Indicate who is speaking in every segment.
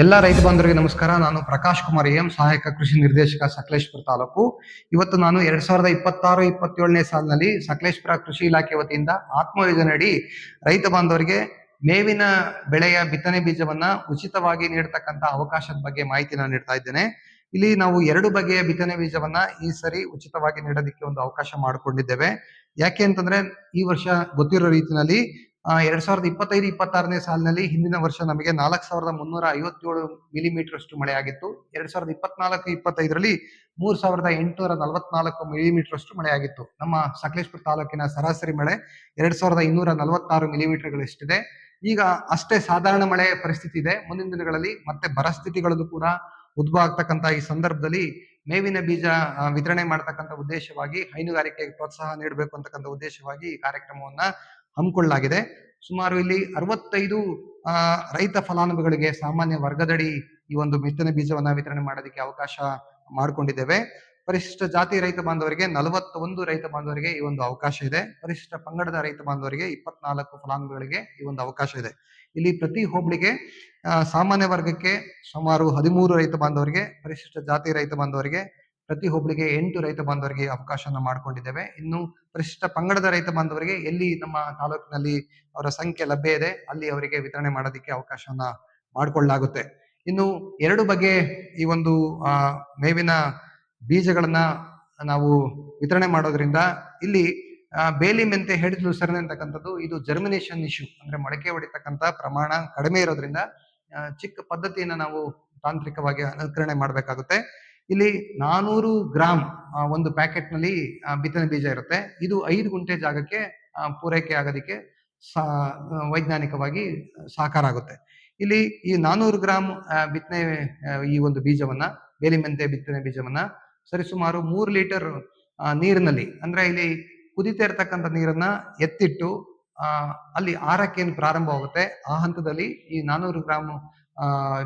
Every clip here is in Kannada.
Speaker 1: ಎಲ್ಲ ರೈತ ಬಾಂಧವರಿಗೆ ನಮಸ್ಕಾರ. ನಾನು ಪ್ರಕಾಶ್ ಕುಮಾರ್ ಎಂ, ಸಹಾಯಕ ಕೃಷಿ ನಿರ್ದೇಶಕ, ಸಕಲೇಶಪುರ ತಾಲೂಕು. ಇವತ್ತು ನಾನು 2026-27ನೇ ಸಾಲಿನಲ್ಲಿ ಸಕಲೇಶಪುರ ಕೃಷಿ ಇಲಾಖೆ ವತಿಯಿಂದ ಆತ್ಮಯೋಜನೆಯಡಿ ರೈತ ಬಾಂಧವರಿಗೆ ಮೇವಿನ ಬೆಳೆಯ ಬಿತ್ತನೆ ಬೀಜವನ್ನ ಉಚಿತವಾಗಿ ನೀಡತಕ್ಕಂತ ಅವಕಾಶದ ಬಗ್ಗೆ ಮಾಹಿತಿನ ನೀಡ್ತಾ ಇದ್ದೇನೆ. ಇಲ್ಲಿ ನಾವು 2 ಬಗೆಯ ಬಿತ್ತನೆ ಬೀಜವನ್ನ ಈ ಸರಿ ಉಚಿತವಾಗಿ ನೀಡೋದಕ್ಕೆ ಒಂದು ಅವಕಾಶ ಮಾಡಿಕೊಂಡಿದ್ದೇವೆ. ಯಾಕೆ ಅಂತಂದ್ರೆ ಈ ವರ್ಷ ಗೊತ್ತಿರೋ ರೀತಿಯಲ್ಲಿ 2025-26ನೇ ಸಾಲಿನಲ್ಲಿ ಹಿಂದಿನ ವರ್ಷ ನಮಗೆ 4357 ಮಿಲಿಮೀಟರ್ ಅಷ್ಟು ಮಳೆ ಆಗಿತ್ತು. 2024-25ರಲ್ಲಿ 3844 ಮಿಲಿಮೀಟರ್ ಅಷ್ಟು ಮಳೆ ಆಗಿತ್ತು. ನಮ್ಮ ಸಕಲೇಶಪುರ ತಾಲೂಕಿನ ಸರಾಸರಿ ಮಳೆ 2246 ಮಿಲಿಮೀಟರ್ಗಳಷ್ಟಿದೆ. ಈಗ ಅಷ್ಟೇ ಸಾಧಾರಣ ಮಳೆ ಪರಿಸ್ಥಿತಿ ಇದೆ. ಮುಂದಿನ ದಿನಗಳಲ್ಲಿ ಮತ್ತೆ ಬರ ಸ್ಥಿತಿಗಳಲ್ಲೂ ಕೂಡ ಉದ್ಭವ ಆಗ್ತಕ್ಕಂಥ ಈ ಸಂದರ್ಭದಲ್ಲಿ ಮೇವಿನ ಬೀಜ ವಿತರಣೆ ಮಾಡತಕ್ಕಂಥ ಉದ್ದೇಶವಾಗಿ ಹೈನುಗಾರಿಕೆಗೆ ಪ್ರೋತ್ಸಾಹ ನೀಡಬೇಕು ಅಂತಕ್ಕಂಥ ಉದ್ದೇಶವಾಗಿ ಈ ಕಾರ್ಯಕ್ರಮವನ್ನ ಹಮ್ಮಿಕೊಳ್ಳಲಾಗಿದೆ. ಸುಮಾರು ಇಲ್ಲಿ 65 ರೈತ ಫಲಾನುಭವಿಗಳಿಗೆ ಸಾಮಾನ್ಯ ವರ್ಗದಡಿ ಈ ಒಂದು ಬಿತ್ತನೆ ಬೀಜವನ್ನ ವಿತರಣೆ ಮಾಡೋದಕ್ಕೆ ಅವಕಾಶ ಮಾಡಿಕೊಂಡಿದ್ದೇವೆ. ಪರಿಶಿಷ್ಟ ಜಾತಿ ರೈತ ಬಾಂಧವರಿಗೆ 41 ರೈತ ಬಾಂಧವರಿಗೆ ಈ ಒಂದು ಅವಕಾಶ ಇದೆ. ಪರಿಶಿಷ್ಟ ಪಂಗಡದ ರೈತ ಬಾಂಧವರಿಗೆ 24 ಫಲಾನುಭವಿಗಳಿಗೆ ಈ ಒಂದು ಅವಕಾಶ ಇದೆ. ಇಲ್ಲಿ ಪ್ರತಿ ಹೋಬಳಿಗೆ ಸಾಮಾನ್ಯ ವರ್ಗಕ್ಕೆ ಸುಮಾರು 13 ರೈತ ಬಾಂಧವರಿಗೆ, ಪರಿಶಿಷ್ಟ ಜಾತಿ ರೈತ ಬಾಂಧವರಿಗೆ ಪ್ರತಿ ಹೋಬಳಿಗೆ 8 ರೈತ ಬಾಂಧವರಿಗೆ ಅವಕಾಶನ ಮಾಡಿಕೊಂಡಿದ್ದೇವೆ. ಇನ್ನು ಪರಿಶಿಷ್ಟ ಪಂಗಡದ ರೈತ ಬಾಂಧವರಿಗೆ ಎಲ್ಲಿ ನಮ್ಮ ತಾಲೂಕಿನಲ್ಲಿ ಅವರ ಸಂಖ್ಯೆ ಲಭ್ಯ ಇದೆ ಅಲ್ಲಿ ಅವರಿಗೆ ವಿತರಣೆ ಮಾಡೋದಕ್ಕೆ ಅವಕಾಶವನ್ನ ಮಾಡಿಕೊಳ್ಳಲಾಗುತ್ತೆ. ಇನ್ನು 2 ಬಗೆ ಈ ಒಂದು ಮೇವಿನ ಬೀಜಗಳನ್ನ ನಾವು ವಿತರಣೆ ಮಾಡೋದ್ರಿಂದ ಇಲ್ಲಿ ಬೇಲಿ ಮೆಂತೆ ಹೆಡ್ ಲೂಸರ್ನ್ ಅಂತಕ್ಕಂಥದ್ದು ಇದು ಜರ್ಮಿನೇಷನ್ ಇಶ್ಯೂ, ಅಂದ್ರೆ ಮೊಳಕೆ ಹೊಡಿತಕ್ಕಂಥ ಪ್ರಮಾಣ ಕಡಿಮೆ ಇರೋದ್ರಿಂದ ಚಿಕ್ಕ ಪದ್ಧತಿಯನ್ನ ನಾವು ತಾಂತ್ರಿಕವಾಗಿ ಅನುಕರಣೆ ಮಾಡಬೇಕಾಗುತ್ತೆ. ಇಲ್ಲಿ 400 ಗ್ರಾಮ್ ಒಂದು ಪ್ಯಾಕೆಟ್ ನಲ್ಲಿ ಬಿತ್ತನೆ ಬೀಜ ಇರುತ್ತೆ. ಇದು 5 ಗುಂಟೆ ಜಾಗಕ್ಕೆ ಪೂರೈಕೆ ಆಗೋದಕ್ಕೆ ವೈಜ್ಞಾನಿಕವಾಗಿ ಸಾಕಾರ ಆಗುತ್ತೆ. ಇಲ್ಲಿ ಈ 400 ಗ್ರಾಮ್ ಬಿತ್ತನೆ ಈ ಒಂದು ಬೀಜವನ್ನ, ಬೇಲಿ ಮೆಂತೆ ಬಿತ್ತನೆ ಬೀಜವನ್ನ ಸರಿಸುಮಾರು 3 ಲೀಟರ್ ನೀರಿನಲ್ಲಿ, ಅಂದ್ರೆ ಇಲ್ಲಿ ಕುದಿತಾ ಇರ್ತಕ್ಕಂಥ ನೀರನ್ನ ಎತ್ತಿಟ್ಟು ಅಲ್ಲಿ ಆರಕ್ಕೆ ಏನು ಪ್ರಾರಂಭವಾಗುತ್ತೆ ಆ ಹಂತದಲ್ಲಿ ಈ 400 ಗ್ರಾಮ್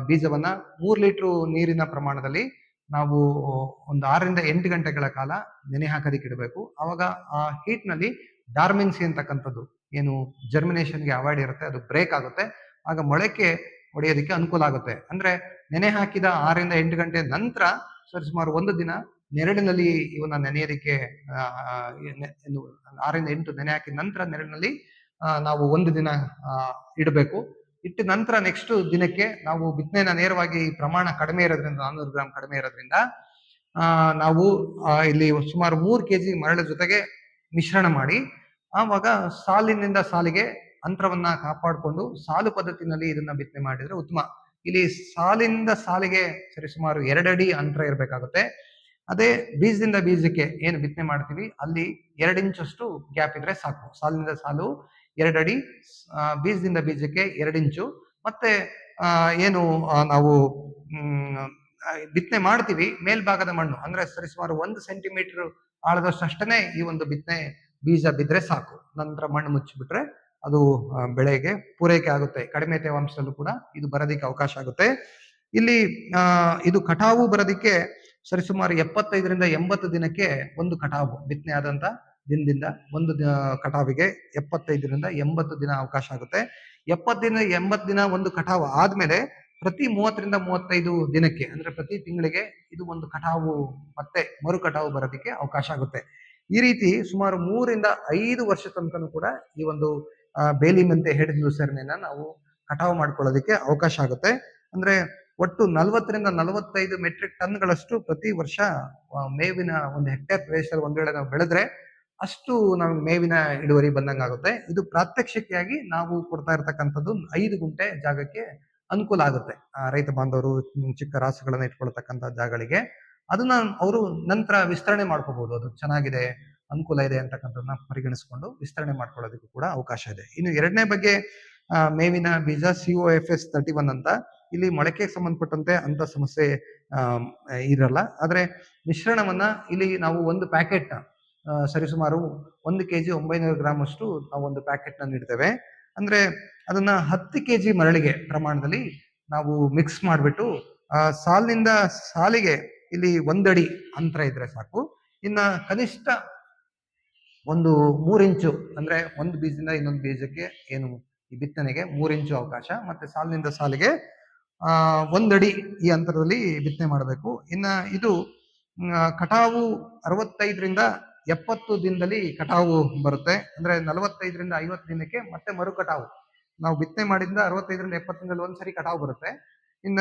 Speaker 1: ಬೀಜವನ್ನ 3 ಲೀಟರ್ ನೀರಿನ ಪ್ರಮಾಣದಲ್ಲಿ ನಾವು ಒಂದು 6ರಿಂದ 8 ಗಂಟೆಗಳ ಕಾಲ ನೆನೆ ಹಾಕೋದಕ್ಕೆ ಇಡಬೇಕು. ಅವಾಗ ಆ ಹೀಟ್ ನಲ್ಲಿ ಡಾರ್ಮೆನ್ಸಿ ಅಂತಕ್ಕಂಥದ್ದು ಏನು ಜರ್ಮಿನೇಷನ್ಗೆ ಅವಾಯ್ಡ್ ಇರುತ್ತೆ ಅದು ಬ್ರೇಕ್ ಆಗುತ್ತೆ. ಆಗ ಮೊಳಕೆ ಹೊಡೆಯೋದಕ್ಕೆ ಅನುಕೂಲ ಆಗುತ್ತೆ. ಅಂದ್ರೆ ನೆನೆ ಹಾಕಿದ 6ರಿಂದ 8 ಗಂಟೆ ನಂತರ ಸರಿಸುಮಾರು 1 ದಿನ ನೆರಳಿನಲ್ಲಿ ಇವನ್ನ ನೆನೆಯೋದಕ್ಕೆ 6ರಿಂದ 8 ನೆನೆ ಹಾಕಿದ ನಂತರ ನೆರಳಿನಲ್ಲಿ ನಾವು 1 ದಿನ ಇಡಬೇಕು. ಇಟ್ಟ ನಂತರ ನೆಕ್ಸ್ಟ್ ದಿನಕ್ಕೆ ನಾವು ಬಿತ್ತನೆನ ನೇರವಾಗಿ ಪ್ರಮಾಣ ಕಡಿಮೆ ಇರೋದ್ರಿಂದ 400 ಗ್ರಾಮ್ ಕಡಿಮೆ ಇರೋದ್ರಿಂದ ನಾವು ಇಲ್ಲಿ ಸುಮಾರು 3 ಕೆಜಿ ಮರಳ ಜೊತೆಗೆ ಮಿಶ್ರಣ ಮಾಡಿ ಆವಾಗ ಸಾಲಿನಿಂದ ಸಾಲಿಗೆ ಅಂತರವನ್ನ ಕಾಪಾಡಿಕೊಂಡು ಸಾಲು ಪದ್ಧತಿನಲ್ಲಿ ಇದನ್ನ ಬಿತ್ತನೆ ಮಾಡಿದ್ರೆ ಉತ್ತಮ. ಇಲ್ಲಿ ಸಾಲಿನಿಂದ ಸಾಲಿಗೆ ಸರಿಸುಮಾರು 2 ಅಡಿ ಅಂತರ ಇರಬೇಕಾಗುತ್ತೆ. ಅದೇ ಬೀಜದಿಂದ ಬೀಜಕ್ಕೆ ಏನು ಬಿತ್ತನೆ ಮಾಡ್ತೀವಿ ಅಲ್ಲಿ 2 ಇಂಚಷ್ಟು ಗ್ಯಾಪ್ ಇದ್ರೆ ಸಾಕು. ಸಾಲಿನಿಂದ ಸಾಲು 2 ಅಡಿ, ಬೀಜದಿಂದ ಬೀಜಕ್ಕೆ 2 ಇಂಚು. ಮತ್ತೆ ಏನು ನಾವು ಬಿತ್ತನೆ ಮಾಡ್ತೀವಿ ಮೇಲ್ಭಾಗದ ಮಣ್ಣು ಅಂದ್ರೆ ಸರಿಸುಮಾರು 1 ಸೆಂಟಿಮೀಟರ್ ಆಳದಷ್ಟು ಅಷ್ಟೇ ಈ ಒಂದು ಬಿತ್ತನೆ ಬೀಜ ಬಿದ್ರೆ ಸಾಕು. ನಂತರ ಮಣ್ಣು ಮುಚ್ಚಿಬಿಟ್ರೆ ಅದು ಬೆಳೆಗೆ ಪೂರೈಕೆ ಆಗುತ್ತೆ. ಕಡಿಮೆ ತೇವಾಂಶದಲ್ಲೂ ಕೂಡ ಇದು ಬರೋದಿಕ್ಕೆ ಅವಕಾಶ ಆಗುತ್ತೆ. ಇಲ್ಲಿ ಇದು ಕಟಾವು ಬರೋದಿಕ್ಕೆ ಸರಿಸುಮಾರು 75ರಿಂದ 80 ದಿನಕ್ಕೆ ಒಂದು ಕಟಾವು, ಬಿತ್ತನೆ ಆದಂತ ದಿನದಿಂದ ಒಂದು ಕಟಾವಿಗೆ 75ರಿಂದ 80 ದಿನ ಅವಕಾಶ ಆಗುತ್ತೆ. 70ದಿಂದ 80 ದಿನ ಒಂದು ಕಟಾವು ಆದ್ಮೇಲೆ ಪ್ರತಿ 30ರಿಂದ 35 ದಿನಕ್ಕೆ ಅಂದ್ರೆ ಪ್ರತಿ ತಿಂಗಳಿಗೆ ಇದು ಒಂದು ಕಟಾವು ಮತ್ತೆ ಮರು ಕಟಾವು ಬರೋದಕ್ಕೆ ಅವಕಾಶ ಆಗುತ್ತೆ. ಈ ರೀತಿ ಸುಮಾರು 3ರಿಂದ 5 ವರ್ಷ ತನಕನೂ ಕೂಡ ಈ ಒಂದು ಬೇಲಿ ಮೆಂತೆ ಹೆಡ್ ಲೂಸರ್ನೆನ ನಾವು ಕಟಾವು ಮಾಡ್ಕೊಳ್ಳೋದಕ್ಕೆ ಅವಕಾಶ ಆಗುತ್ತೆ. ಅಂದ್ರೆ ಒಟ್ಟು 40ರಿಂದ 45 ಮೆಟ್ರಿಕ್ ಟನ್ಗಳಷ್ಟು ಪ್ರತಿ ವರ್ಷ ಮೇವಿನ ಒಂದು ಹೆಕ್ಟೇರ್ ಪ್ರದೇಶದಲ್ಲಿ ಒಂದ್ ವೇಳೆ ನಾವು ಬೆಳೆದ್ರೆ ಅಷ್ಟು ನಮ್ಗೆ ಮೇವಿನ ಇಳುವರಿ ಬಂದಂಗಾಗುತ್ತೆ. ಇದು ಪ್ರಾತ್ಯಕ್ಷಿಕೆಯಾಗಿ ನಾವು ಕೊಡ್ತಾ ಇರ್ತಕ್ಕಂಥದ್ದು 5 ಗುಂಟೆ ಜಾಗಕ್ಕೆ ಅನುಕೂಲ ಆಗುತ್ತೆ. ರೈತ ಬಾಂಧವರು ಚಿಕ್ಕ ರಾಸುಗಳನ್ನ ಇಟ್ಕೊಳ್ತಕ್ಕಂಥ ಜಾಗಗಳಿಗೆ ಅದನ್ನ ಅವರು ನಂತರ ವಿಸ್ತರಣೆ ಮಾಡ್ಕೋಬಹುದು. ಅದು ಚೆನ್ನಾಗಿದೆ, ಅನುಕೂಲ ಇದೆ ಅಂತಕ್ಕಂಥದ್ದನ್ನ ಪರಿಗಣಿಸಿಕೊಂಡು ವಿಸ್ತರಣೆ ಮಾಡ್ಕೊಳ್ಳೋದಕ್ಕೂ ಕೂಡ ಅವಕಾಶ ಇದೆ. ಇನ್ನು 2ನೇ ಬಗ್ಗೆ ಮೇವಿನ ಬೀಜ COFS 31 ಅಂತ, ಇಲ್ಲಿ ಮೊಳಕೆಗೆ ಸಂಬಂಧಪಟ್ಟಂತೆ ಅಂತ ಸಮಸ್ಯೆ ಇರಲ್ಲ. ಆದ್ರೆ ಮಿಶ್ರಣವನ್ನ ಇಲ್ಲಿ ನಾವು ಒಂದು ಪ್ಯಾಕೆಟ್ ಸರಿಸುಮಾರು 1 ಕೆಜಿ 900 ಗ್ರಾಮ್ ಅಷ್ಟು ನಾವು ಒಂದು ಪ್ಯಾಕೆಟ್ ನ ನೀಡ್ತೇವೆ. ಅಂದ್ರೆ ಅದನ್ನ 10 ಕೆಜಿ ಮರಳಿಗೆ ಪ್ರಮಾಣದಲ್ಲಿ ನಾವು ಮಿಕ್ಸ್ ಮಾಡಿಬಿಟ್ಟು ಸಾಲಿನಿಂದ ಸಾಲಿಗೆ ಇಲ್ಲಿ 1 ಅಡಿ ಅಂತರ ಇದ್ರೆ ಸಾಕು. ಇನ್ನ ಕನಿಷ್ಠ ಒಂದು 3 ಇಂಚು ಅಂದ್ರೆ ಒಂದು ಬೀಜದಿಂದ ಇನ್ನೊಂದು ಬೀಜಕ್ಕೆ ಏನು ಈ ಬಿತ್ತನೆಗೆ 3 ಇಂಚು ಅವಕಾಶ, ಮತ್ತೆ ಸಾಲಿನಿಂದ ಸಾಲಿಗೆ ಒಂದಡಿ ಈ ಅಂತರದಲ್ಲಿ ಬಿತ್ತನೆ ಮಾಡಬೇಕು. ಇನ್ನ ಇದು ಕಟಾವು 65ರಿಂದ 70 ದಿನದಲ್ಲಿ ಕಟಾವು ಬರುತ್ತೆ. ಅಂದ್ರೆ 45ರಿಂದ 50 ದಿನಕ್ಕೆ ಮತ್ತೆ ಮರು ಕಟಾವು. ನಾವು ಬಿತ್ತನೆ ಮಾಡಿದಿಂದ 65ರಿಂದ 70 ದಿನದಲ್ಲಿ ಒಂದ್ಸರಿ ಕಟಾವು ಬರುತ್ತೆ. ಇನ್ನ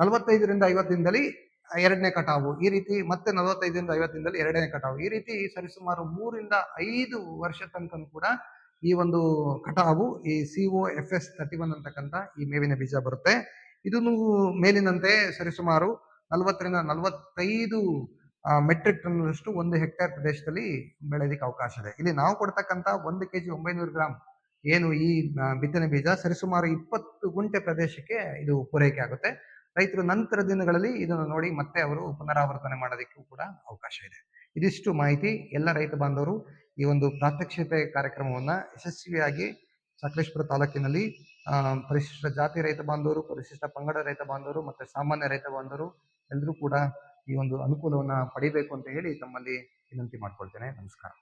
Speaker 1: 45ರಿಂದ 50 ದಿನದಲ್ಲಿ ಎರಡನೇ ಕಟಾವು. ಈ ರೀತಿ ಮತ್ತೆ 45ರಿಂದ 50 ದಿನದಲ್ಲಿ ಎರಡನೇ ಕಟಾವು. ಈ ರೀತಿ ಸರಿಸುಮಾರು 3ರಿಂದ 5 ವರ್ಷ ತನಕ ಕೂಡ ಈ ಒಂದು ಕಟಾವು ಈ COFS31 ಅಂತಕ್ಕಂಥ ಈ ಮೇವಿನ ಬೀಜ ಬರುತ್ತೆ. ಇದನ್ನು ಮೇಲಿನಂತೆ ಸರಿಸುಮಾರು 40ರಿಂದ 45 ಮೆಟ್ರಿಕ್ ಟನ್ನಷ್ಟು 1 ಹೆಕ್ಟೇರ್ ಪ್ರದೇಶದಲ್ಲಿ ಬೆಳೆಯೋದಕ್ಕೆ ಅವಕಾಶ ಇದೆ. ಇಲ್ಲಿ ನಾವು ಕೊಡ್ತಕ್ಕಂಥ 1 kg 900 ಗ್ರಾಂ ಏನು ಈ ಬಿತ್ತನೆ ಬೀಜ ಸರಿಸುಮಾರು 20 ಗುಂಟೆ ಪ್ರದೇಶಕ್ಕೆ ಇದು ಪೂರೈಕೆ ಆಗುತ್ತೆ. ರೈತರು ನಂತರ ದಿನಗಳಲ್ಲಿ ಇದನ್ನು ನೋಡಿ ಮತ್ತೆ ಅವರು ಪುನರಾವರ್ತನೆ ಮಾಡೋದಕ್ಕೂ ಕೂಡ ಅವಕಾಶ ಇದೆ. ಇದಿಷ್ಟು ಮಾಹಿತಿ. ಎಲ್ಲ ರೈತ ಬಾಂಧವರು ಈ ಒಂದು ಪ್ರಾತ್ಯಕ್ಷಿತೆ ಕಾರ್ಯಕ್ರಮವನ್ನ ಯಶಸ್ವಿಯಾಗಿ ಸಕಲೇಶಪುರ ತಾಲೂಕಿನಲ್ಲಿ ಪರಿಶಿಷ್ಟ ಜಾತಿ ರೈತ ಬಾಂಧವರು, ಪರಿಶಿಷ್ಟ ಪಂಗಡ ರೈತ ಬಾಂಧವರು ಮತ್ತೆ ಸಾಮಾನ್ಯ ರೈತ ಬಾಂಧವರು ಎಲ್ಲರೂ ಕೂಡ ಈ ಒಂದು ಅನುಕೂಲವನ್ನ ಪಡಿಬೇಕು ಅಂತ ಹೇಳಿ ತಮ್ಮಲ್ಲಿ ವಿನಂತಿ ಮಾಡ್ಕೊಳ್ತೇನೆ. ನಮಸ್ಕಾರ.